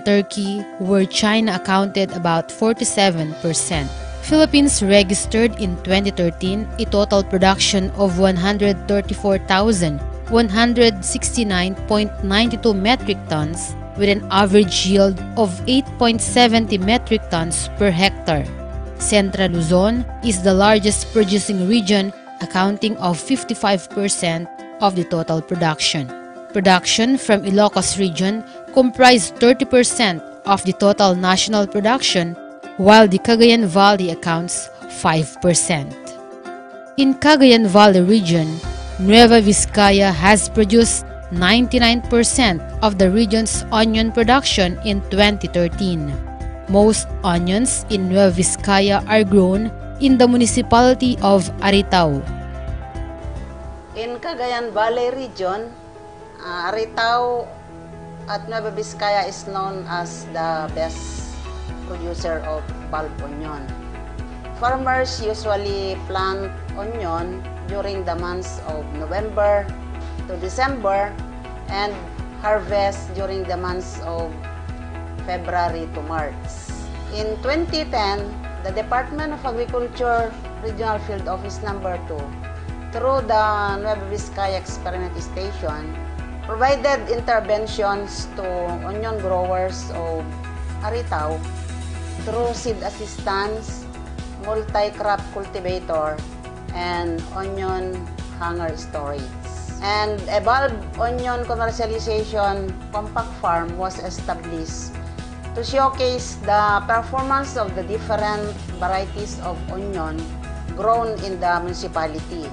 Turkey, where China accounted about 47%. Philippines registered in 2013 a total production of 134,169.92 metric tons with an average yield of 8.70 metric tons per hectare. Central Luzon is the largest producing region, accounting of 55% of the total production. Production from Ilocos region comprised 30% of the total national production, while the Cagayan Valley accounts 5%. In Cagayan Valley region, Nueva Vizcaya has produced 99% of the region's onion production in 2013. Most onions in Nueva Vizcaya are grown in the municipality of Aritao. In Cagayan Valley region, Aritao at Nueva Vizcaya is known as the best producer of bulb onion. Farmers usually plant onion during the months of November to December and harvest during the months of February to March. In 2010, the Department of Agriculture Regional Field Office Number 2, through the Nueva Vizcaya Experiment Station, provided interventions to onion growers of Aritao through seed assistance, multi-crop cultivator, and onion hanger storage. And a bulb onion commercialization compact farm was established to showcase the performance of the different varieties of onion grown in the municipality.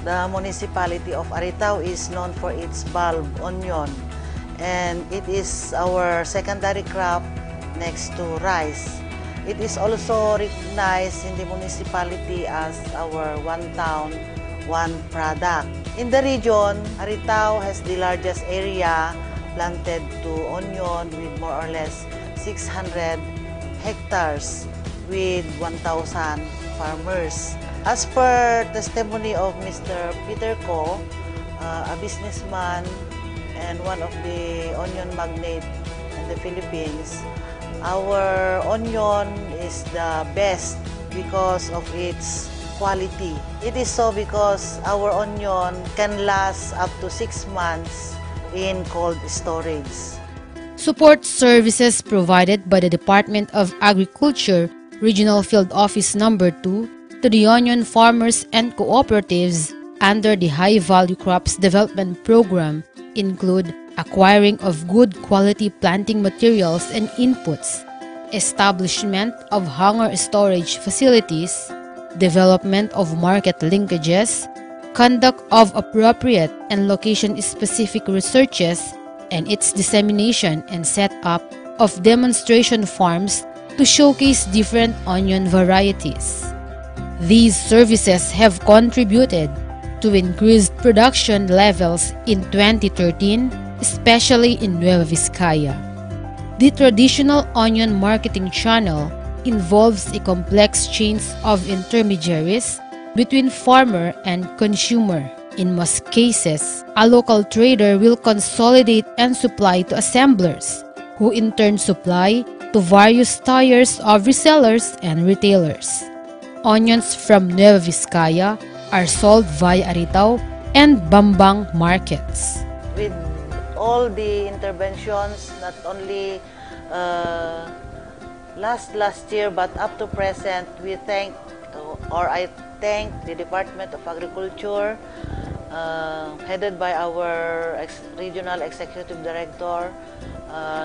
The municipality of Aritao is known for its bulb onion, and it is our secondary crop next to rice. It is also recognized in the municipality as our one town, one product. In the region, Aritao has the largest area planted to onion with more or less 600 hectares with 1,000 farmers. As per testimony of Mr. Peter Ko, a businessman and one of the onion magnate in the Philippines, our onion is the best because of its quality. It is so because our onion can last up to 6 months in cold storage. Support services provided by the Department of Agriculture Regional Field Office Number 2 to the onion farmers and cooperatives under the High Value Crops Development Program include acquiring of good quality planting materials and inputs, establishment of hanger storage facilities, development of market linkages, conduct of appropriate and location-specific researches, and its dissemination and setup of demonstration farms to showcase different onion varieties. These services have contributed to increased production levels in 2013, especially in Nueva Vizcaya. The traditional onion marketing channel involves a complex chain of intermediaries between farmer and consumer. In most cases, a local trader will consolidate and supply to assemblers, who in turn supply to various tiers of resellers and retailers. Onions from Nueva Vizcaya are sold via Aritao and Bambang markets. With all the interventions, not only last year but up to present, we thank, or I thank the Department of Agriculture, headed by our Regional Executive Director,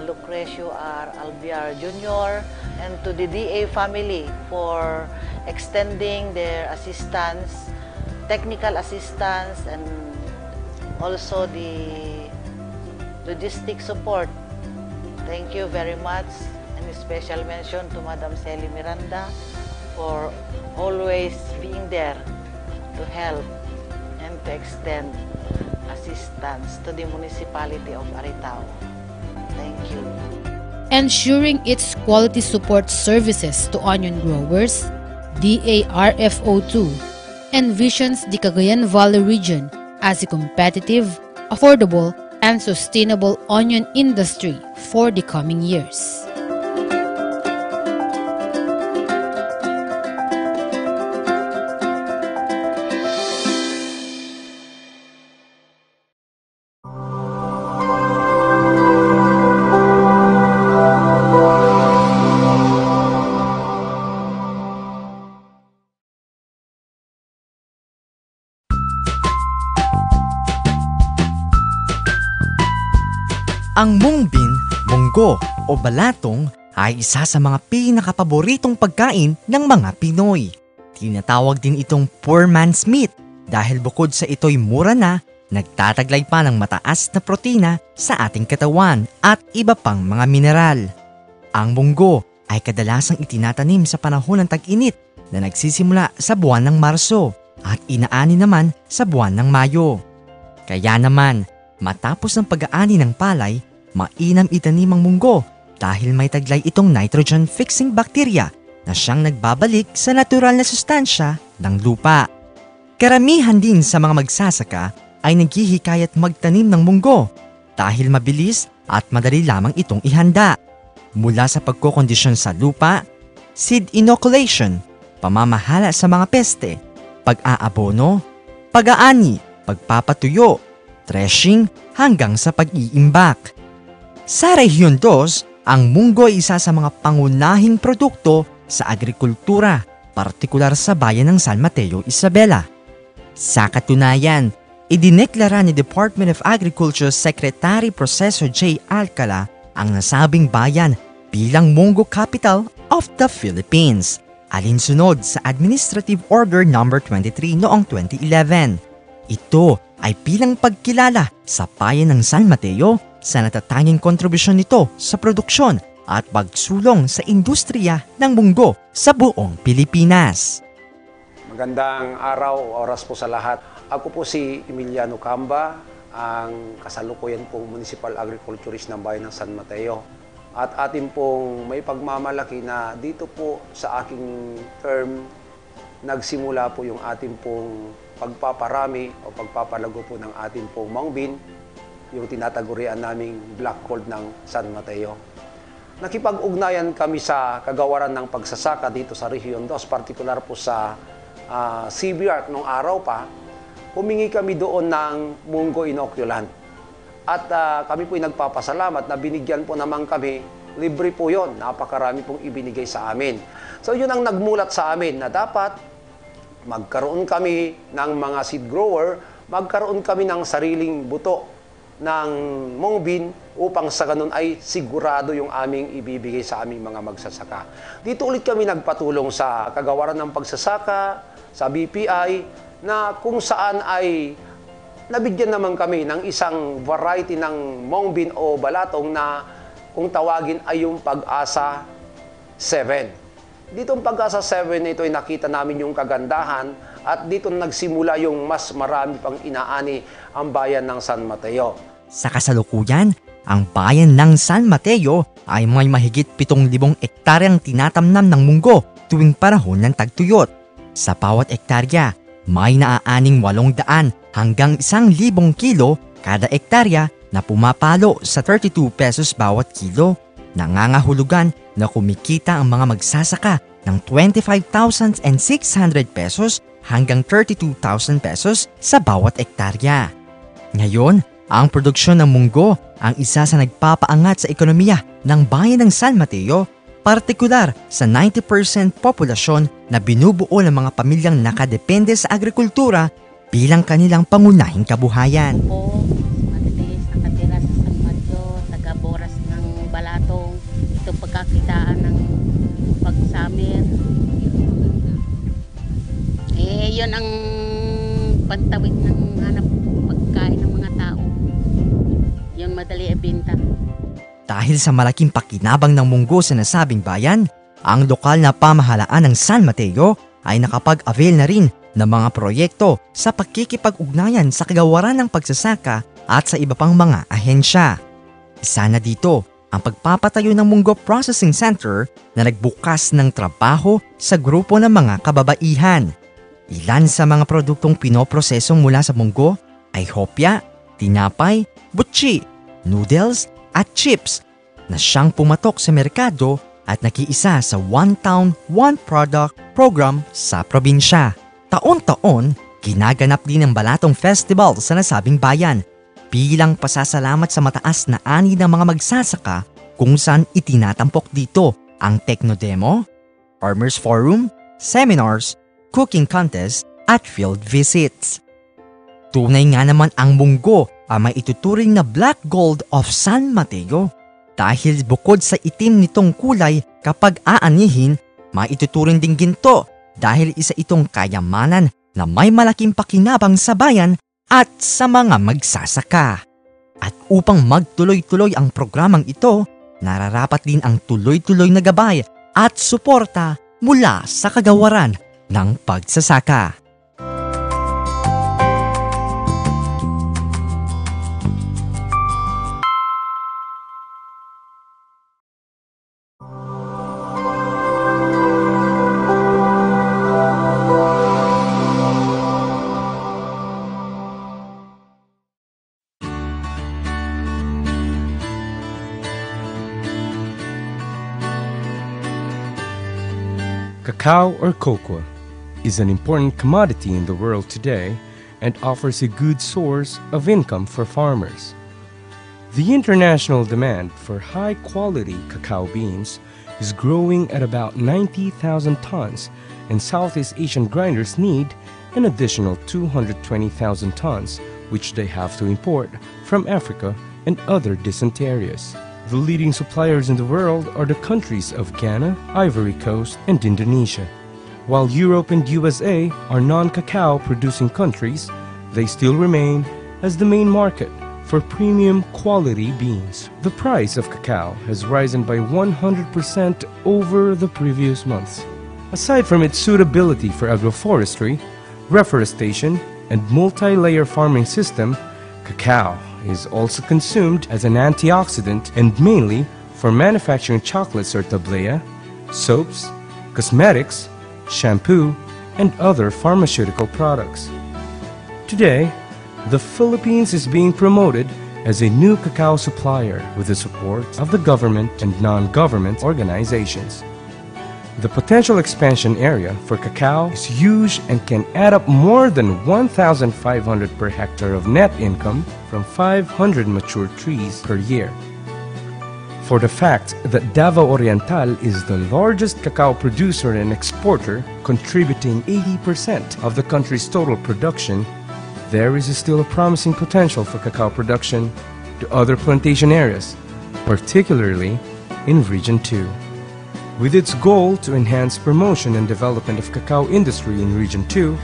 Lucrecio R. Albiar Jr., and to the DA family for extending their assistance, technical assistance, and also the logistic support. Thank you very much, and a special mention to Madam Celi Miranda for always being there to help and to extend assistance to the municipality of Aritao. Thank you. Ensuring its quality support services to onion growers, DARFO2 envisions the Cagayan Valley region as a competitive, affordable, and sustainable onion industry for the coming years. Ang mungbin, munggo o balatong ay isa sa mga pinakapaboritong pagkain ng mga Pinoy. Tinatawag din itong poor man's meat dahil bukod sa ito'y mura na, nagtataglay pa ng mataas na protina sa ating katawan at iba pang mga mineral. Ang munggo ay kadalasang itinatanim sa panahon ng tag-init na nagsisimula sa buwan ng Marso at inaani naman sa buwan ng Mayo. Kaya naman, matapos ng pag-aani ng palay, mainam itanim ang munggo dahil may taglay itong nitrogen-fixing bacteria na siyang nagbabalik sa natural na sustansya ng lupa. Karamihan din sa mga magsasaka ay naghihikayat magtanim ng munggo dahil mabilis at madali lamang itong ihanda. Mula sa pagkokondisyon sa lupa, seed inoculation, pamamahala sa mga peste, pag-aabono, pag-aani, pagpapatuyo, threshing hanggang sa pag-iimbak. Sa Rehiyon 2, ang munggo ay isa sa mga pangunahing produkto sa agrikultura, partikular sa bayan ng San Mateo, Isabela. Sa katunayan, idineklara ni Department of Agriculture Secretary Proceso J. Alcala ang nasabing bayan bilang Munggo Capital of the Philippines, alinsunod sa Administrative Order No. 23 noong 2011. Ito ay bilang pagkilala sa bayan ng San Mateo sa natatanging kontribusyon nito sa produksyon at pagsulong sa industriya ng munggo sa buong Pilipinas. Magandang araw, oras po sa lahat. Ako po si Emiliano Camba, ang kasalukuyan pong Municipal Agriculturist ng bayan ng San Mateo. At atin pong may pagmamalaki na dito po sa aking term, nagsimula po yung atin pong pagpaparami o pagpapalago po ng atin pong mangbin, yung tinatagurian naming black gold ng San Mateo. Nakipag-ugnayan kami sa kagawaran ng pagsasaka dito sa Rehiyon 2, partikular po sa CBR noong araw pa, humingi kami doon ng munggo inoculant. At kami po'y nagpapasalamat na binigyan po naman kami, libre po yon, napakarami pong ibinigay sa amin. So yun ang nagmulat sa amin na dapat magkaroon kami ng mga seed grower, magkaroon kami ng sariling buto ng mungbin upang sa ganun ay sigurado yung aming ibibigay sa aming mga magsasaka. Dito ulit kami nagpatulong sa kagawaran ng pagsasaka, sa BPI, na kung saan ay nabigyan naman kami ng isang variety ng mungbin o balatong na kung tawagin ay yung Pag-asa 7. Ditong Pag-asa 7 ito ay nakita namin yung kagandahan at dito nagsimula yung mas marami pang inaani ang bayan ng San Mateo. Sa kasalukuyan, ang bayan ng San Mateo ay may mahigit 7,000 ektaryang tinatamnam ng munggo tuwing panahon ng tagtuyot. Sa bawat ektarya, may naaaning 800 hanggang 1,000 kilo kada ektarya na pumapalo sa 32 pesos bawat kilo. Nangangahulugan na kumikita ang mga magsasaka ng 25,600 pesos hanggang 32,000 pesos sa bawat ektarya. Ngayon, ang produksyon ng munggo ang isa sa nagpapaangat sa ekonomiya ng bayan ng San Mateo, partikular sa 90% populasyon na binubuo ng mga pamilyang nakadepende sa agrikultura bilang kanilang pangunahing kabuhayan. Po, madalis nakatira sa San Mateo, taga-Boras ng Balatong, ito pagkakitaan ng pag-summer. Yun ang pagtawid ng hanap pagkain ng mga tao. Yun madali ibenta. Dahil sa malaking pakinabang ng munggo sa nasabing bayan, ang lokal na pamahalaan ng San Mateo ay nakapag-avail na rin ng mga proyekto sa pagkikipag-ugnayan sa kagawaran ng pagsasaka at sa iba pang mga ahensya. Isa na dito ang pagpapatayo ng Munggo Processing Center na nagbukas ng trabaho sa grupo ng mga kababaihan. Ilan sa mga produktong pinoproseso mula sa munggo ay hopya, tinapay, butchi, noodles at chips na siyang pumatok sa merkado at nakiisa sa One Town, One Product program sa probinsya. Taon-taon, ginaganap din ang Balatong Festival sa nasabing bayan bilang pasasalamat sa mataas na ani ng mga magsasaka kung saan itinatampok dito ang Technodemo, Farmers Forum, seminars, cooking contest at field visits. Tunay nga naman ang munggo ang may ituturing na Black Gold of San Mateo dahil bukod sa itim nitong kulay kapag aanihin, maituturing ding ginto dahil isa itong kayamanan na may malaking pakinabang sa bayan at sa mga magsasaka. At upang magtuloy-tuloy ang programang ito, nararapat din ang tuloy-tuloy na gabay at suporta mula sa kagawaran ng pagsasaka. Cacao or cocoa is an important commodity in the world today and offers a good source of income for farmers. The international demand for high-quality cacao beans is growing at about 90,000 tons, and Southeast Asian grinders need an additional 220,000 tons, which they have to import from Africa and other distant areas. The leading suppliers in the world are the countries of Ghana, Ivory Coast, and Indonesia. While Europe and USA are non-cacao producing countries, they still remain as the main market for premium quality beans. The price of cacao has risen by 100% over the previous months. Aside from its suitability for agroforestry, reforestation, and multi-layer farming system, cacao is also consumed as an antioxidant and mainly for manufacturing chocolates or tablea, soaps, cosmetics, shampoo, and other pharmaceutical products. Today, the Philippines is being promoted as a new cacao supplier with the support of the government and non-government organizations. The potential expansion area for cacao is huge and can add up more than 1,500 per hectare of net income from 500 mature trees per year. For the fact that Davao Oriental is the largest cacao producer and exporter, contributing 80% of the country's total production, there is still a promising potential for cacao production to other plantation areas, particularly in Region 2. With its goal to enhance promotion and development of cacao industry in Region 2,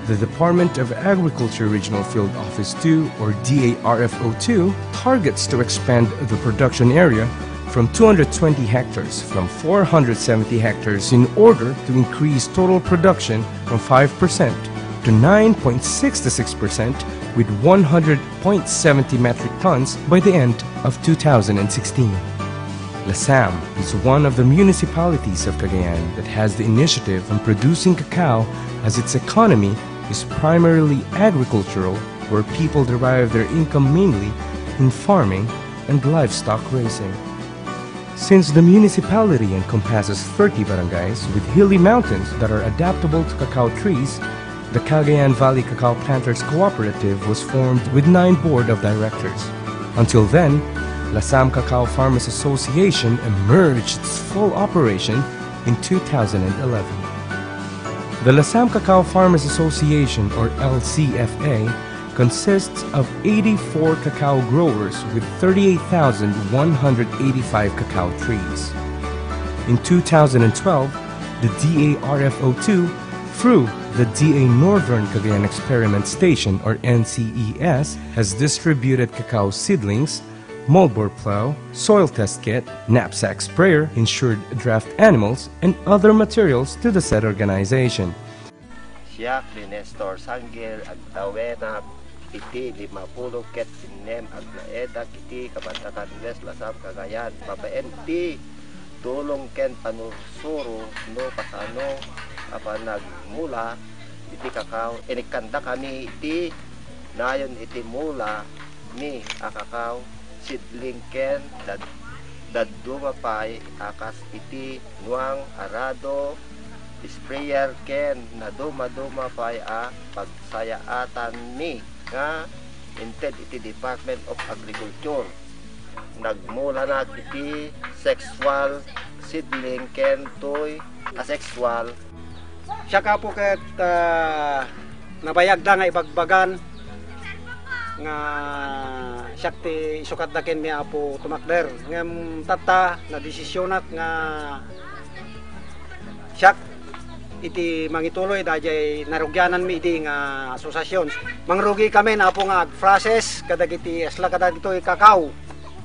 the Department of Agriculture Regional Field Office 2 or DARFO 2 targets to expand the production area from 220 hectares from 470 hectares in order to increase total production from 5% to 9.66% with 100.70 metric tons by the end of 2016. Lasam is one of the municipalities of Cagayan that has the initiative on producing cacao, as its economy is primarily agricultural, where people derive their income mainly in farming and livestock raising. Since the municipality encompasses 30 barangays with hilly mountains that are adaptable to cacao trees, the Cagayan Valley Cacao Planters Cooperative was formed with 9 board of directors. Until then, Lasam Cacao Farmers Association emerged its full operation in 2011. The Lasam Cacao Farmers Association, or LCFA, consists of 84 cacao growers with 38,185 cacao trees. In 2012, the DARFO2, through the DA Northern Cagayan Experiment Station, or NCES, has distributed cacao seedlings, moldboard plow, soil test kit, knapsack sprayer, insured draft animals, and other materials to the said organization. Siya Nestor Sangil agtawena iti 50 ket sinem agnaeda kiti kabantakan West Lasam Cagayan babaen ti tulong ken panusuro no pasano apa nagmula iti kakao inikanda kami iti nayon iti mula ni akakaw sidling ken dadumapay akas iti nuang arado sprayer ken naduma-dumapay a pagsayaatan ni nga inted iti Department of Agriculture. Nagmula na iti sexual seedling ken toy asexual. Siya ka po ket nabayagda nga ibagbagan nga siya ti isukat da ken mi apo tumakder ngem tata na desisyonak nga siya iti mangituloy dajay narugyanan mi iti nga asosasyon. Mangrugi kami na po nga ag-process kadag iti asla kadag ito kakao.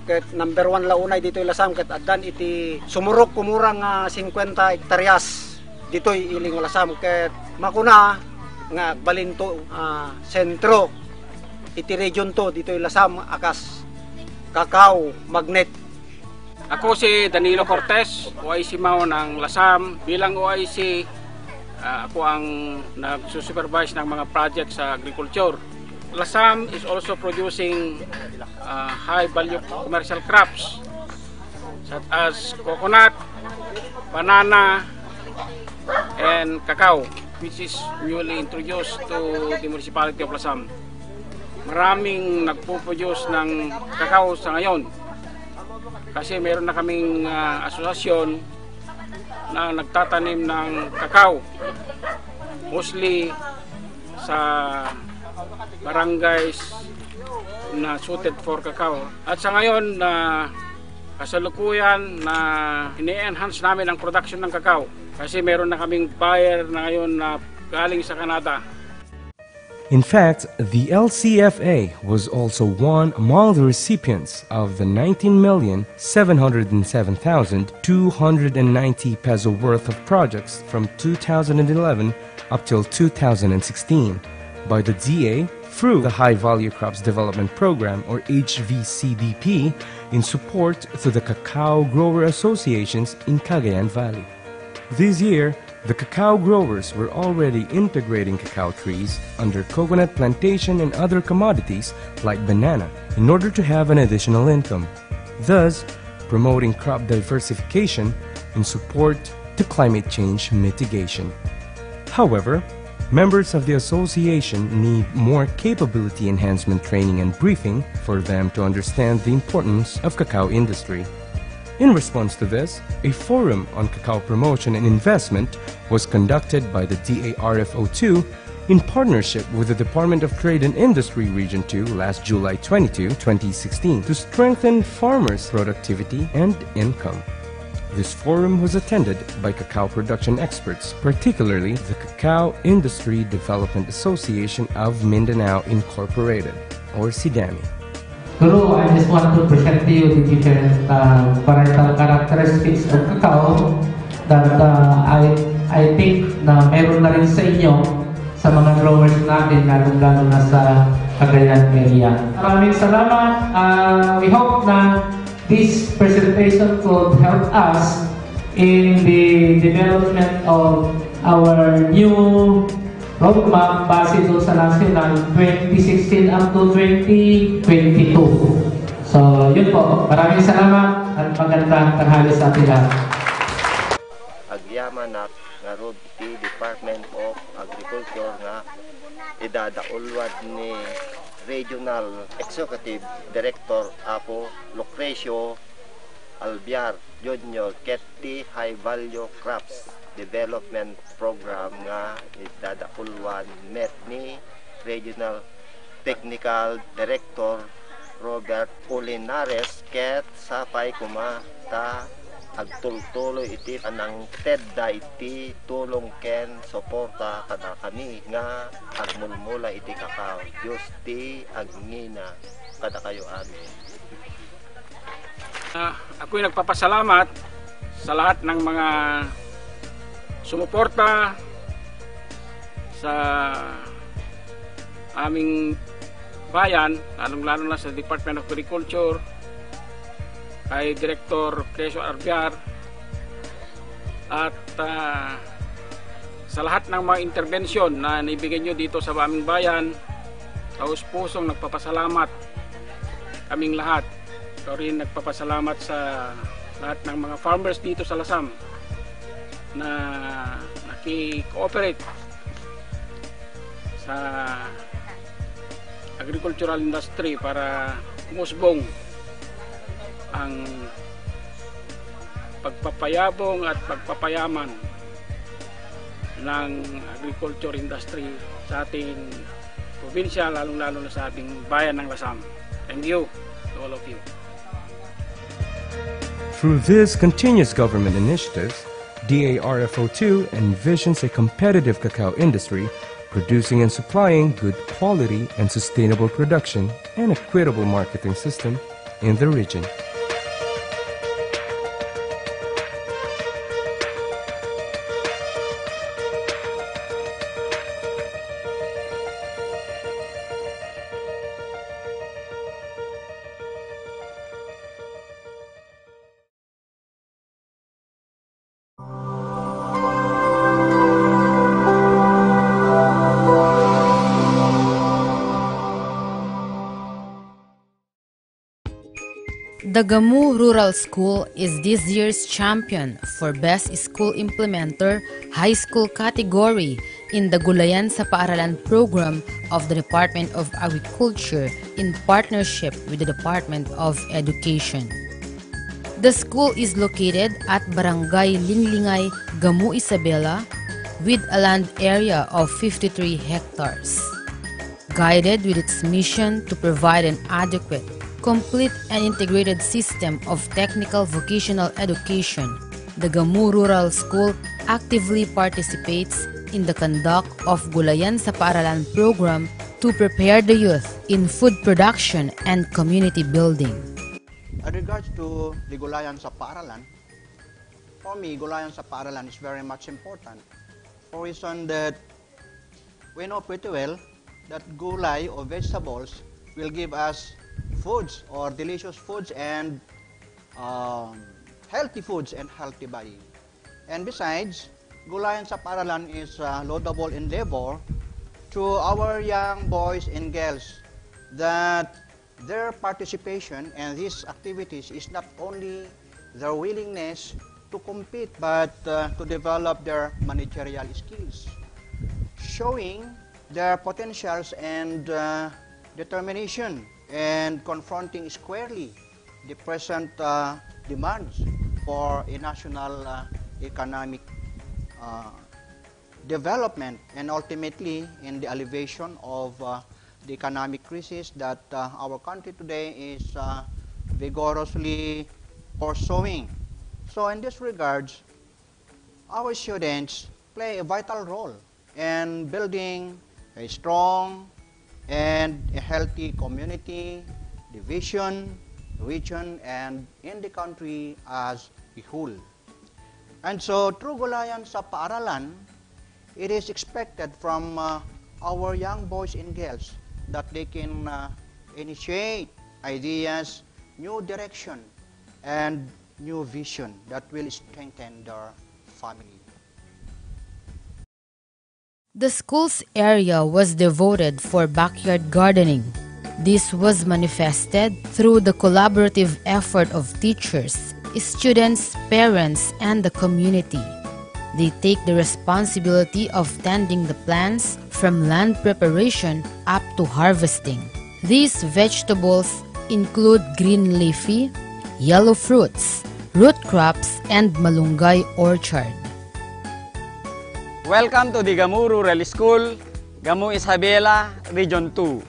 Ket number 1 launay dito lasam ket addan iti sumurok kumurang 50 hektaryas dito iling lasam ket makuna nga balinto sentro iti region to dito lasam akas kakao magnet. Ako si Danilo Cortez, OIC Mao ng Lasam. Bilang OIC, ako ang nag-supervise ng mga project sa agriculture. Lasam is also producing high-value commercial crops such as coconut, banana, and cacao, which is newly introduced to the municipality of Lasam. Maraming nagpo-produce ng cacao sa ngayon. Kasi meron na kaming asosasyon na nagtatanim ng kakao, mostly sa barangays na suited for kakao. At sa ngayon kasalukuyan na ini-enhance namin ang production ng kakao kasi meron na kaming buyer na ngayon na galing sa Canada. In fact, the LCFA was also one among the recipients of the 19,707,290 peso worth of projects from 2011 up till 2016 by the DA through the High Value Crops Development Program or HVCDP in support to the cacao grower associations in Cagayan Valley. This year, the cacao growers were already integrating cacao trees under coconut plantation and other commodities like banana in order to have an additional income, thus promoting crop diversification in support to climate change mitigation. However, members of the association need more capability enhancement training and briefing for them to understand the importance of cacao industry. In response to this, a forum on cacao promotion and investment was conducted by the DWRV in partnership with the Department of Trade and Industry Region 2 last July 22, 2016 to strengthen farmers' productivity and income. This forum was attended by cacao production experts, particularly the Cacao Industry Development Association of Mindanao Incorporated, or CDAMI. Guru, I just want to present to you the different varietal characteristics of cacao that I think na meron na rin sa inyo sa mga growers natin, lalo na sa Cagayan area. Maraming salamat. We hope na this presentation could help us in the development of our new roadmap base doon sa national 2016 up to 2022. So, yun po. Maraming salamat at magandang tanghali sa atin lahat. Agyaman na nga road ti Department of Agriculture nga idadaulwad ni Regional Executive Director Apo Lucrecio Albiar Jr. Ketty High Value Crops Development Program nga idadaulwan met ni Regional Technical Director Robert Ulinares ket sapay kuma ta agtultuloy iti anang tedda iti tulong ken suporta kada kami nga agmulmula iti kakao Diyos ti agngina kada kayo amin. Ako'y nagpapasalamat sa lahat ng mga sumuporta sa aming bayan, lalong-lalo na sa Department of Agriculture, kay Director Crescio Arbiar, at sa lahat ng mga intervensyon na naibigay nyo dito sa aming bayan. Taos pusong nagpapasalamat kaming lahat. Ito rin nagpapasalamat sa lahat ng mga farmers dito sa Lasam na naki-cooperate sa agricultural industry para umusbong ang pagpapayabong at pagpapayaman ng agriculture industry sa ating probinsya, lalong-lalo na sa ating bayan ng Lasam. Thank you to all of you. Through this continuous government initiatives, DARFO2 envisions a competitive cacao industry producing and supplying good quality and sustainable production and equitable marketing system in the region. The Gamu Rural School is this year's champion for Best School Implementer High School category in the Gulayan sa Paaralan program of the Department of Agriculture in partnership with the Department of Education. The school is located at Barangay Linlingay, Gamu, Isabela, with a land area of 53 hectares. Guided with its mission to provide an adequate, complete and integrated system of technical vocational education, the Gamu Rural School actively participates in the conduct of Gulayan sa Paaralan program to prepare the youth in food production and community building. In regards to the Gulayan sa Paaralan, for me, Gulayan sa Paaralan is very much important for reason that we know pretty well that gulay or vegetables will give us foods or delicious foods and healthy foods and healthy body. And besides, Gulayan sa Paaralan is a laudable endeavor to our young boys and girls that their participation in these activities is not only their willingness to compete but to develop their managerial skills, showing their potentials and determination and confronting squarely the present demands for a national economic development and ultimately in the elevation of the economic crisis that our country today is vigorously pursuing. So in this regards, our students play a vital role in building a strong and a healthy community, division, region, and in the country as a whole. And so, through Gulayan sa Paaralan, it is expected from our young boys and girls that they can initiate ideas, new direction, and new vision that will strengthen their family. The school's area was devoted for backyard gardening. This was manifested through the collaborative effort of teachers, students, parents, and the community. They take the responsibility of tending the plants from land preparation up to harvesting. These vegetables include green leafy, yellow fruits, root crops, and malunggay orchard. Welcome to the Gamu Rural School, Gamu Isabela, Region 2.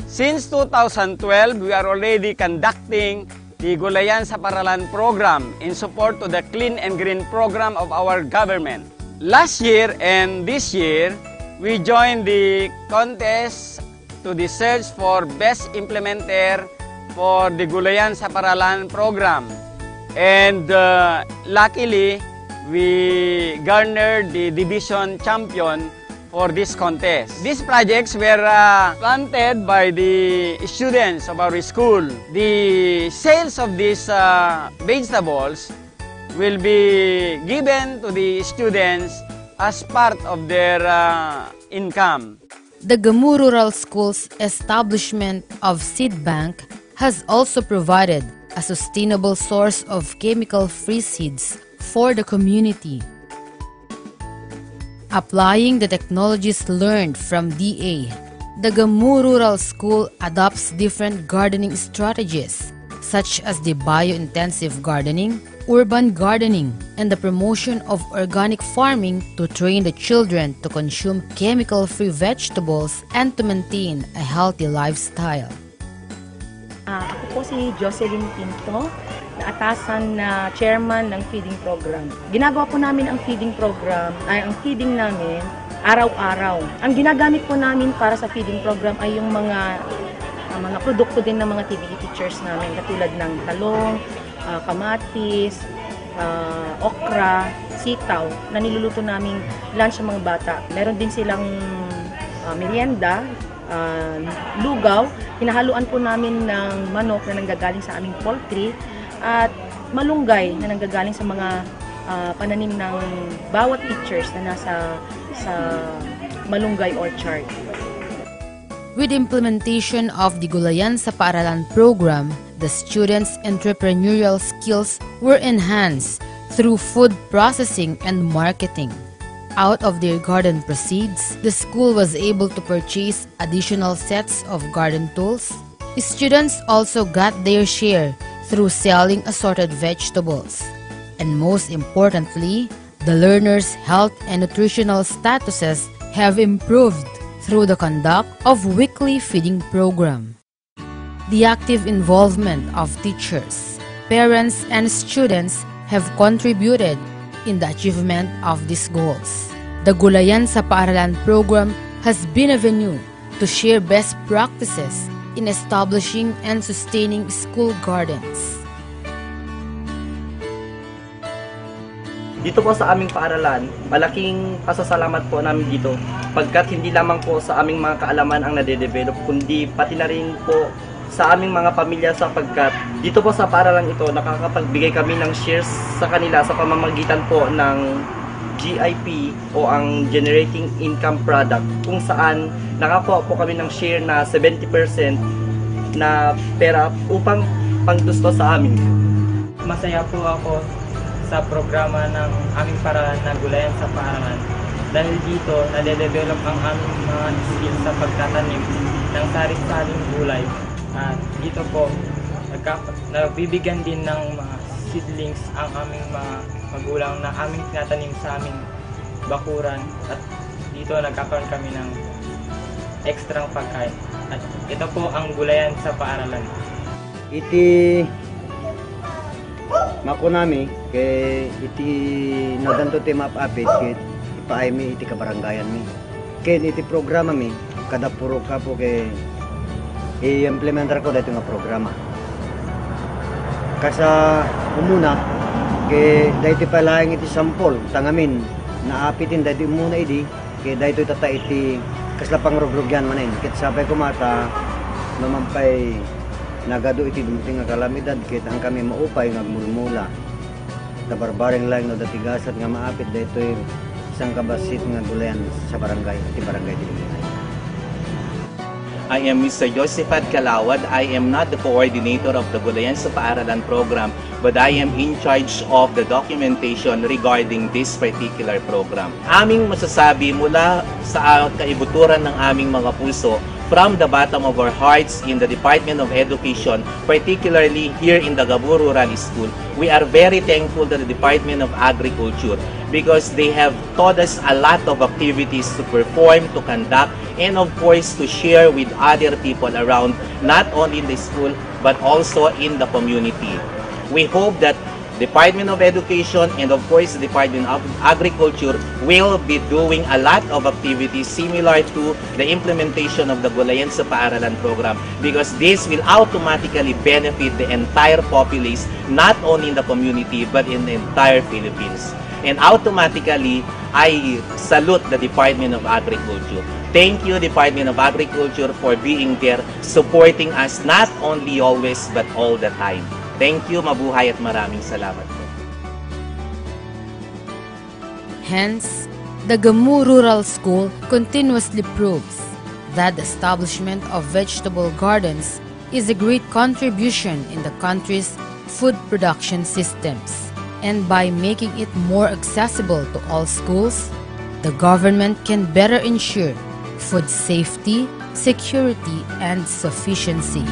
Since 2012, we are already conducting the Gulayan sa Paaralan program in support to the Clean and Green program of our government. Last year and this year, we joined the contest to the search for best implementer for the Gulayan sa Paaralan program. And luckily, we garnered the division champion for this contest. These projects were planted by the students of our school. The sales of these vegetables will be given to the students as part of their income. The Gamu Rural School's establishment of seed bank has also provided a sustainable source of chemical-free seeds for the community. Applying the technologies learned from DA, the Gamu Rural School adopts different gardening strategies, such as the bio-intensive gardening, urban gardening, and the promotion of organic farming to train the children to consume chemical-free vegetables and to maintain a healthy lifestyle. Ako po si Jocelyn Pinto, na atasan na chairman ng feeding program. Ginagawa po namin ang feeding program, ang feeding namin araw-araw. Ang ginagamit po namin para sa feeding program ay yung mga produkto din ng mga TVE teachers namin, katulad ng talong, kamatis, okra, sitaw, na niluluto naming lunch sa mga bata. Meron din silang merienda, lugaw, hinahaluan po namin ng manok na nanggagaling sa aming poultry at malunggay na nanggagaling sa mga pananim ng bawat teachers na nasa malunggay orchard. With implementation of the Gulayan sa Paaralan program, the students' entrepreneurial skills were enhanced through food processing and marketing. Out of their garden proceeds, the school was able to purchase additional sets of garden tools. Students also got their share through selling assorted vegetables. And most importantly, the learners' health and nutritional statuses have improved through the conduct of weekly feeding program. The active involvement of teachers, parents, and students have contributed in the achievement of these goals. The Gulayan sa Paaralan program has been a venue to share best practices in establishing and sustaining school gardens. Dito po sa aming paaralan, malaking pasasalamat po namin dito pagkat hindi lamang po sa aming mga kaalaman ang nade-develop, kundi pati na rin po sa aming mga pamilya sapagkat dito po sa paaralan ito nakakapagbigay kami ng shares sa kanila sa pamamagitan po ng GIP o ang Generating Income Product kung saan nakakuha po kami ng share na 70% na pera upang panggusto sa amin. Masaya po ako sa programa ng aming paaralan na Gulayan sa Paaralan dahil dito nade-develop ang aming mga skills sa pagtatanim ng sari-saring gulay at dito po nabibigyan din ng mga seedlings ang aming mga magulang na aming tinatanim sa aming bakuran at dito nagkakaroon kami ng ekstrang pagkain at ito po ang Gulayan sa Paaralan. Iti makunami kay iti nadanto ti mapapit kay ipaay mi iti kabarangayan mi. Kay iti programa mi kada puro ka po kay i-implementar ko dito nga programa. Kasa umuna kay dahito palaing iti sampol tangamin naapitin dahito muna idi kay dahito tata iti kasla pangrogrogyan manin ket sabay kumata mamampay nagado iti dumuting nga kalamidad ket ang kami maupay nga mulmula tabarbaring lang no datigasat nga maapit daytoy isang kabasit nga Gulayan sa barangay iti barangay Dilinay. I am Mr. Josephat Calawad. I am not the coordinator of the Gulayan sa Paaralan program, but I am in charge of the documentation regarding this particular program. Aming masasabi mula sa kaibuturan ng aming mga puso, from the bottom of our hearts in the Department of Education, particularly here in the Gamu Rural School, we are very thankful to the Department of Agriculture because they have taught us a lot of activities to perform, to conduct, and of course to share with other people around, not only in the school, but also in the community. We hope that Department of Education and of course the Department of Agriculture will be doing a lot of activities similar to the implementation of the Gulayan sa Paaralan program because this will automatically benefit the entire populace, not only in the community but in the entire Philippines. And automatically, I salute the Department of Agriculture. Thank you, Department of Agriculture, for being there, supporting us not only always but all the time. Thank you, mabuhay at maraming salamat po. Hence, the Gamu Rural School continuously proves that the establishment of vegetable gardens is a great contribution in the country's food production systems. And by making it more accessible to all schools, the government can better ensure food safety, security, and sufficiency.